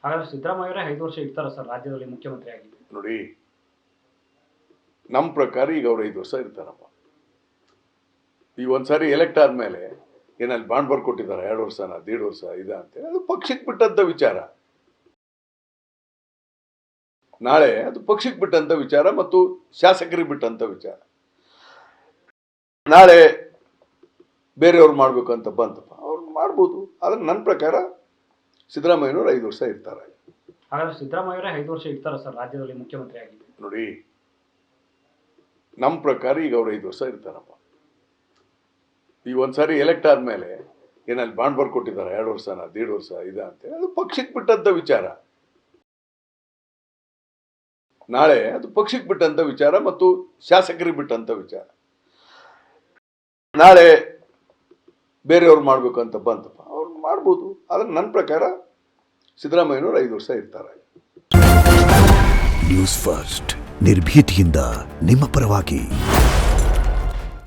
ಹಾಗಾದ್ರೆ ಸಿದ್ದರಾಮಯ್ಯವರೇ 5 ವರ್ಷ ಇರ್ತಾರ ಸರ್ ರಾಜ್ಯದಲ್ಲಿ ಮುಖ್ಯಮಂತ್ರಿ ಆಗಿ? ನೋಡಿ, ನಮ್ಮ ಪ್ರಕಾರ ಈಗ ಅವ್ರು 5 ವರ್ಷ ಇರ್ತಾರಪ್ಪ. ಈಗ ಒಂದ್ಸಾರಿ ಎಲೆಕ್ಟ್ ಆದ್ಮೇಲೆ ಏನಲ್ಲಿ ಬಾಂಡ್ ಬರ್ಕೊಟ್ಟಿದ್ದಾರೆ 2 ವರ್ಷನ 1.5 ವರ್ಷ ಇದೆ ಅಂತೇಳಿ, ಅದು ಪಕ್ಷಕ್ಕೆ ಬಿಟ್ಟಂತ ವಿಚಾರ. ನಾಳೆ ಅದು ಪಕ್ಷಕ್ಕೆ ಬಿಟ್ಟಂತ ವಿಚಾರ ಮತ್ತು ಶಾಸಕರಿಗೆ ಬಿಟ್ಟಂತ ವಿಚಾರ. ನಾಳೆ ಬೇರೆಯವ್ರು ಮಾಡ್ಬೇಕು ಅಂತ ಬಂತಪ್ಪ, ಅವ್ರು ಮಾಡ್ಬೋದು. ಆದ್ರೆ ನನ್ನ ಪ್ರಕಾರ ಸಿದ್ದರಾಮಯ್ಯನವ್ರು 5 ವರ್ಷ ಇರ್ತಾರೆ. ಹಾಗಾದ್ರೆ ಸಿದ್ದರಾಮಯ್ಯವರೇ 5 ವರ್ಷ ಇರ್ತಾರ ಸರ್ ರಾಜ್ಯದಲ್ಲಿ ಮುಖ್ಯಮಂತ್ರಿ ಆಗಿ? ನೋಡಿ, ನಮ್ಮ ಪ್ರಕಾರ ಈಗ ಅವ್ರು 5 ವರ್ಷ ಇರ್ತಾರಪ್ಪ. ಈಗ ಒಂದ್ಸಾರಿ ಎಲೆಕ್ಟ್ ಆದ್ಮೇಲೆ ಏನಲ್ಲಿ ಬಾಂಡ್ ಬರ್ಕೊಟ್ಟಿದ್ದಾರೆ 2 ವರ್ಷನ 1.5 ವರ್ಷ ಇದೆ ಅಂತೇಳಿ, ಅದು ಪಕ್ಷಕ್ಕೆ ಬಿಟ್ಟಂತ ವಿಚಾರ. ನಾಳೆ ಅದು ಪಕ್ಷಕ್ಕೆ ಬಿಟ್ಟಂತ ವಿಚಾರ ಮತ್ತು ಶಾಸಕರಿಗೆ ಬಿಟ್ಟಂತ ವಿಚಾರ. ನಾಳೆ ಬೇರೆಯವ್ರು ಮಾಡ್ಬೇಕು ಅಂತ ಬಂತಪ್ಪ, ಅವ್ರು ಮಾಡ್ಬೋದು. ಆದ್ರೆ ನನ್ನ ಪ್ರಕಾರ ಸಿದ್ದರಾಮಯ್ಯನವ್ರು 5 ವರ್ಷ ಇರ್ತಾರೆ. ನ್ಯೂಸ್ ಫಸ್ಟ್, ನಿರ್ಭೀತಿಯಿಂದ ನಿಮ್ಮ ಪರವಾಗಿ.